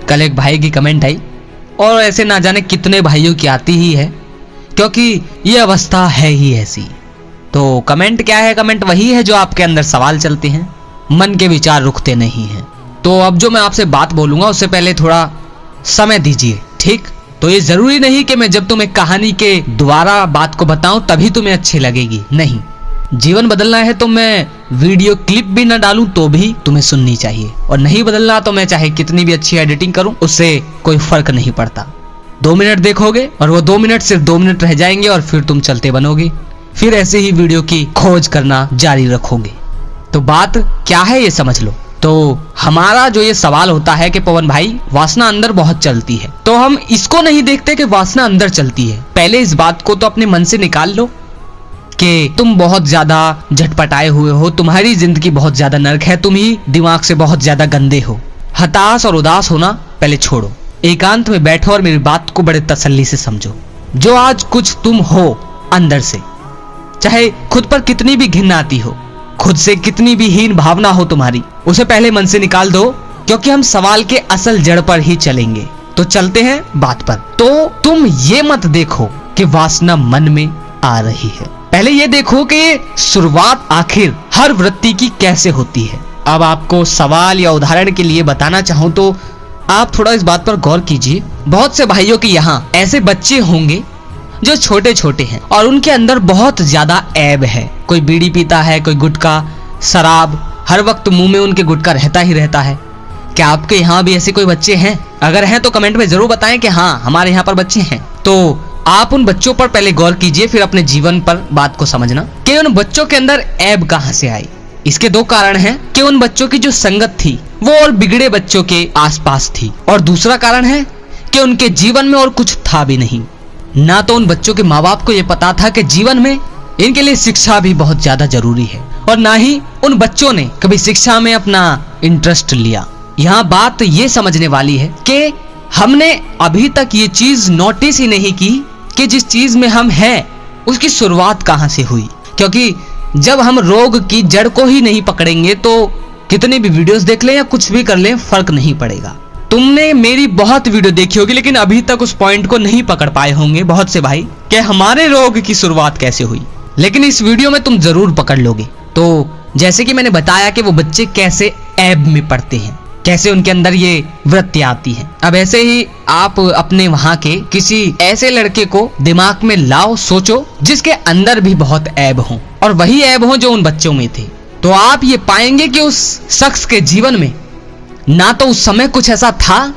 कल एक भाई की कमेंट आई और ऐसे ना जाने कितने भाइयों की आती ही है, क्योंकि ये अवस्था है ही ऐसी। तो कमेंट क्या है? कमेंट वही है जो आपके अंदर सवाल चलते हैं, मन के विचार रुकते नहीं हैं। तो अब जो मैं आपसे बात बोलूंगा उससे पहले थोड़ा समय दीजिए, ठीक? तो ये जरूरी नहीं कि मैं जब तुम्हें कहानी के द्वारा बात को बताऊं तभी तुम्हें अच्छी लगेगी, नहीं। जीवन बदलना है तो मैं वीडियो क्लिप भी ना डालूं तो भी तुम्हें सुननी चाहिए, और नहीं बदलना तो मैं चाहे कितनी भी अच्छी एडिटिंग करूं उससे कोई फर्क नहीं पड़ता। 2 मिनट देखोगे और वो 2 मिनट सिर्फ 2 मिनट रह जाएंगे और फिर तुम चलते बनोगे, फिर ऐसे ही वीडियो की खोज करना जारी रखोगे। तो बात क्या है ये समझ लो। तो हमारा जो ये सवाल होता है कि पवन भाई वासना अंदर बहुत चलती है, तो हम इसको नहीं देखते कि वासना अंदर चलती है। पहले इस बात को तो अपने मन से निकाल लो कि तुम बहुत ज्यादा झटपटाए हुए हो, तुम्हारी जिंदगी बहुत ज्यादा नर्क है, तुम ही दिमाग से बहुत ज्यादा गंदे हो। हताश और उदास होना पहले छोड़ो, एकांत में बैठो और मेरी बात को बड़े तसल्ली से समझो। जो आज कुछ तुम हो अंदर से, चाहे खुद पर कितनी भी घिन आती हो, खुद से कितनी भी हीन भावना हो तुम्हारी, उसे पहले मन से निकाल दो, क्योंकि हम सवाल के असल जड़ पर ही चलेंगे। तो चलते हैं बात पर। तो तुम ये मत देखो कि वासना मन में आ रही है, पहले ये देखो कि शुरुआत आखिर हर वृत्ति की कैसे होती है। अब आपको सवाल या उदाहरण के लिए बताना चाहूं तो आप थोड़ा इस बात पर गौर कीजिए। बहुत से भाइयों के यहाँ ऐसे बच्चे होंगे जो छोटे छोटे हैं और उनके अंदर बहुत ज्यादा ऐब है। कोई बीड़ी पीता है, कोई गुटखा, शराब, हर वक्त मुंह में उनके गुटखा रहता ही रहता है। क्या आपके यहाँ भी ऐसे कोई बच्चे हैं? अगर हैं तो कमेंट में जरूर बताएं कि हाँ हमारे यहाँ पर बच्चे हैं। तो आप उन बच्चों पर पहले गौर कीजिए, फिर अपने जीवन पर बात को समझना कि उन बच्चों के अंदर ऐब कहां से आई। इसके 2 कारण हैं कि उन बच्चों की जो संगत थी वो और बिगड़े बच्चों के आसपास थी, और दूसरा कारण है कि उनके जीवन में और कुछ था भी नहीं। ना तो उन बच्चों के माँ बाप को ये पता था कि जीवन में इनके लिए शिक्षा भी बहुत ज्यादा जरूरी है, और ना ही उन बच्चों ने कभी शिक्षा में अपना इंटरेस्ट लिया। यहाँ बात ये समझने वाली है कि हमने अभी तक ये चीज नोटिस ही नहीं की कि जिस चीज में हम हैं उसकी शुरुआत कहां से हुई। क्योंकि जब हम रोग की जड़ को ही नहीं पकड़ेंगे तो कितनी भी वीडियोस देख लें या कुछ भी कर लें फर्क नहीं पड़ेगा। तुमने मेरी बहुत वीडियो देखी होगी लेकिन अभी तक उस पॉइंट को नहीं पकड़ पाए होंगे बहुत से भाई कि हमारे रोग की शुरुआत कैसे हुई, लेकिन इस वीडियो में तुम जरूर पकड़ लोगे। तो जैसे कि मैंने बताया कि वो बच्चे कैसे ऐब में पड़ते हैं, कैसे उनके अंदर ये वृत्ति आती है। अब ऐसे ही आप अपने वहां के किसी ऐसे लड़के को दिमाग में लाओ, सोचो जिसके अंदर भी बहुत ऐब हो, और वही ऐब हो जो उन बच्चों में थे। तो आप ये पाएंगे कि उस शख्स के जीवन में ना तो उस समय कुछ ऐसा था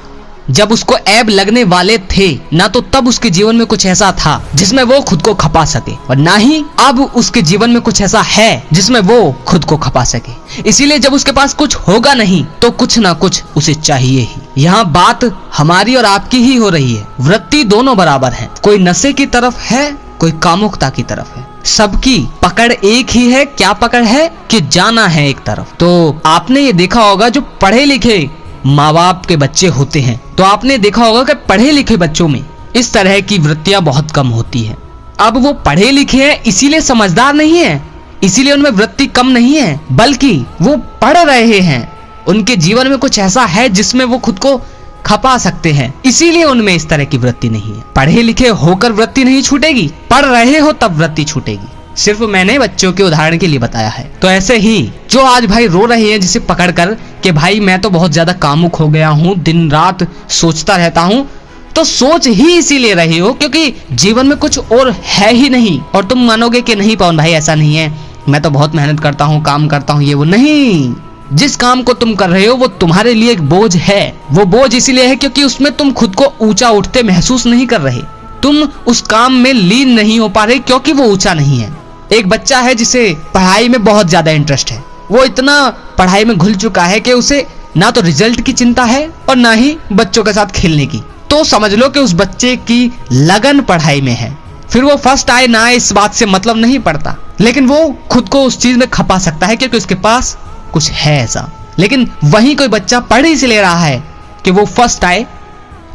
जब उसको ऐब लगने वाले थे, ना तो तब उसके जीवन में कुछ ऐसा था जिसमें वो खुद को खपा सके, और ना ही अब उसके जीवन में कुछ ऐसा है जिसमें वो खुद को खपा सके। इसीलिए जब उसके पास कुछ होगा नहीं तो कुछ ना कुछ उसे चाहिए ही। यहाँ बात हमारी और आपकी ही हो रही है। वृत्ति दोनों बराबर है, कोई नशे की तरफ है, कोई कामुकता की तरफ है। सबकी पकड़ एक ही है। क्या पकड़ है? कि जाना है एक तरफ। तो आपने ये देखा होगा जो पढ़े लिखे माँ बाप के बच्चे होते हैं, तो आपने देखा होगा कि पढ़े लिखे बच्चों में इस तरह की वृत्तियां बहुत कम होती हैं। अब वो पढ़े लिखे हैं इसीलिए समझदार नहीं है, इसीलिए उनमें वृत्ति कम नहीं है, बल्कि वो पढ़ रहे हैं, उनके जीवन में कुछ ऐसा है जिसमें वो खुद को खपा सकते हैं, इसीलिए उनमें इस तरह की वृत्ति नहीं है। पढ़े लिखे होकर वृत्ति नहीं छूटेगी, पढ़ रहे हो तब वृत्ति छूटेगी। सिर्फ मैंने बच्चों के उदाहरण के लिए बताया है। तो ऐसे ही जो आज भाई रो रहे हैं जिसे पकड़कर कि भाई मैं तो बहुत ज्यादा कामुक हो गया हूँ, दिन रात सोचता रहता हूँ, तो सोच ही इसीलिए रहे हो क्योंकि जीवन में कुछ और है ही नहीं। और तुम मानोगे कि नहीं पवन भाई ऐसा नहीं है, मैं तो बहुत मेहनत करता हूँ, काम करता हूँ, ये वो नहीं। जिस काम को तुम कर रहे हो वो तुम्हारे लिए एक बोझ है। वो बोझ इसीलिए है क्योंकि उसमें तुम खुद को ऊंचा उठते महसूस नहीं कर रहे, तुम उस काम में लीन नहीं हो पा रहे क्योंकि वो ऊंचा नहीं है। एक बच्चा है जिसे पढ़ाई में बहुत ज्यादा इंटरेस्ट है, वो इतना पढ़ाई में घुल चुका है कि उसे ना तो रिजल्ट की चिंता है और ना ही बच्चों के साथ खेलने की। तो समझ लो कि उस बच्चे की लगन पढ़ाई में है। फिर वो फर्स्ट आए ना आए इस बात से मतलब नहीं पड़ता, लेकिन वो खुद को उस चीज में खपा सकता है क्योंकि उसके पास कुछ है ऐसा। लेकिन वही कोई बच्चा पढ़ ही से ले रहा है कि वो फर्स्ट आए,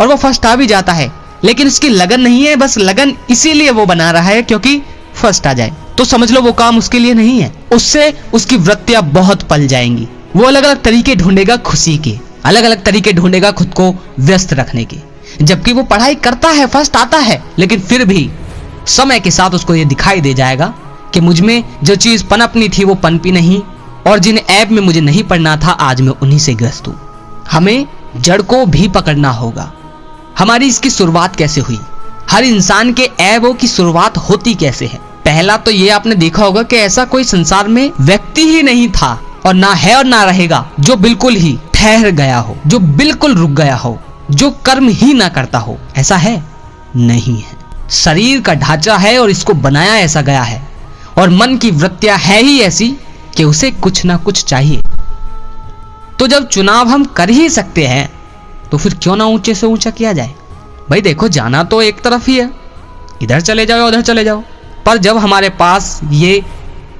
और वो फर्स्ट आ भी जाता है, लेकिन उसकी लगन नहीं है, बस लगन इसीलिए वो बना रहा है क्योंकि फर्स्ट आ जाए। तो समझ लो वो काम उसके लिए नहीं है। उससे उसकी वृत्तियां बहुत पल जाएंगी। वो अलग अलग तरीके ढूंढेगा खुशी के, अलग अलग तरीके ढूंढेगा खुद को व्यस्त रखने के, जबकि वो पढ़ाई करता है, फर्स्ट आता है, लेकिन फिर भी समय के साथ उसको ये दिखाई दे जाएगा कि मुझ में जो चीज पनपनी थी वो पनपी नहीं, और जिन ऐब में मुझे नहीं पढ़ना था आज मैं उन्हीं से ग्रस्त हूं। हमें जड़ को भी पकड़ना होगा। हमारी इसकी शुरुआत कैसे हुई, हर इंसान के ऐबों की शुरुआत होती कैसे है। पहला तो ये आपने देखा होगा कि ऐसा कोई संसार में व्यक्ति ही नहीं था, और ना है और ना रहेगा, जो बिल्कुल ही ठहर गया हो, जो बिल्कुल रुक गया हो, जो कर्म ही ना करता हो। ऐसा है नहीं है। शरीर का ढांचा है और इसको बनाया ऐसा गया है, और मन की वृत्तियां है ही ऐसी कि उसे कुछ ना कुछ चाहिए। तो जब चुनाव हम कर ही सकते हैं तो फिर क्यों ना ऊंचे से ऊंचा किया जाए। भाई देखो, जाना तो एक तरफ ही है, इधर चले जाओ उधर चले जाओ, पर जब हमारे पास ये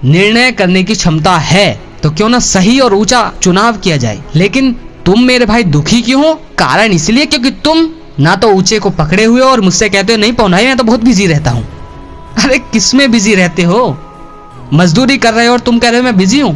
निर्णय करने की क्षमता है तो क्यों ना सही और ऊंचा चुनाव किया जाए। लेकिन तुम मेरे भाई दुखी क्यों हो? कारण इसलिए क्योंकि तुम ना तो ऊंचे को पकड़े हुए हो और मुझसे कहते हो नहीं पौनाई मैं तो बहुत बिजी रहता हूं। अरे किसमें बिजी रहते हो? मजदूरी कर रहे हो और तुम कह रहे हो मैं बिजी हूं।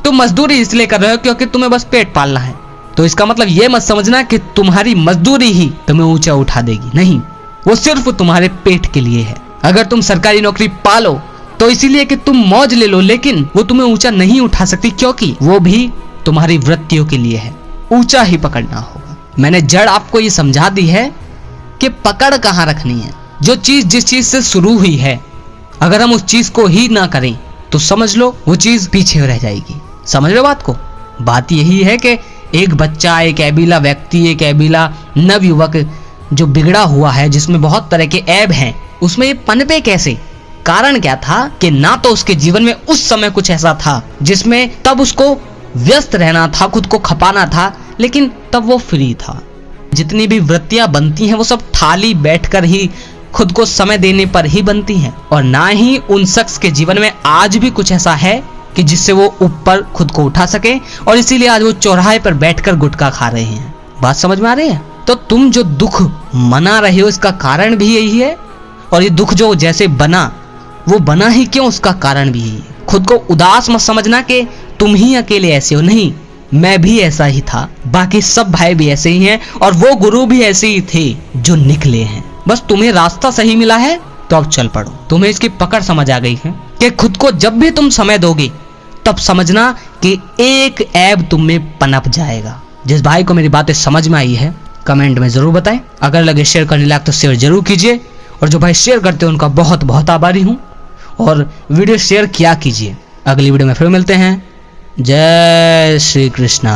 तुम मजदूरी इसलिए कर रहे हो क्योंकि तुम्हें बस पेट पालना है। तो इसका मतलब ये मत समझना कि तुम्हारी मजदूरी ही तुम्हें ऊंचा उठा देगी, नहीं, वो सिर्फ तुम्हारे पेट के लिए है। अगर तुम सरकारी नौकरी पालो तो इसीलिए कि तुम मौज ले लो, लेकिन वो तुम्हें ऊंचा नहीं उठा सकती क्योंकि वो भी तुम्हारी वृत्तियों के लिए है। ऊंचा ही पकड़ना होगा। मैंने जड़ आपको ये समझा दी है कि पकड़ कहाँ रखनी है। जो चीज जिस चीज से शुरू हुई है, अगर हम उस चीज को ही ना करें तो समझ लो वो चीज पीछे रह जाएगी। समझ लो बात को? बात यही है कि एक बच्चा, एक ऐबीला व्यक्ति, एक ऐबीला नवयुवक जो बिगड़ा हुआ है, जिसमें बहुत तरह के ऐब हैं, उसमें ये पनपे कैसे? कारण क्या था कि ना तो उसके जीवन में उस समय कुछ ऐसा था जिसमें तब उसको व्यस्त रहना था, खुद को खपाना था, लेकिन तब वो फ्री था। जितनी भी वृत्तियां बनती हैं वो सब खाली बैठकर ही, खुद को समय देने पर ही बनती हैं, और ना ही उन शख्स के जीवन में आज भी कुछ ऐसा है कि जिससे वो ऊपर खुद को उठा सके, और इसीलिए आज वो चौराहे पर बैठकर गुटखा खा रहे हैं। बात समझ में आ रही है? तो तुम जो दुख मना रहे हो इसका कारण भी यही है, और ये दुख जो जैसे बना वो बना ही क्यों, उसका कारण भी यही है। खुद को उदास मत समझना कि तुम ही अकेले ऐसे हो, नहीं, मैं भी ऐसा ही था, बाकी सब भाई भी ऐसे ही हैं, और वो गुरु भी ऐसे ही थे जो निकले हैं। बस तुम्हें रास्ता सही मिला है तो अब चल पड़ो। तुम्हें इसकी पकड़ समझ आ गई है कि खुद को जब भी तुम समय दोगे तब समझना कि एक ऐब तुम में पनप जाएगा। जिस भाई को मेरी बातें समझ में आई है कमेंट में जरूर बताएं। अगर लगे शेयर करने लायक तो शेयर जरूर कीजिए, और जो भाई शेयर करते हैं उनका बहुत बहुत आभारी हूं, और वीडियो शेयर किया कीजिए। अगली वीडियो में फिर मिलते हैं। जय श्री कृष्णा।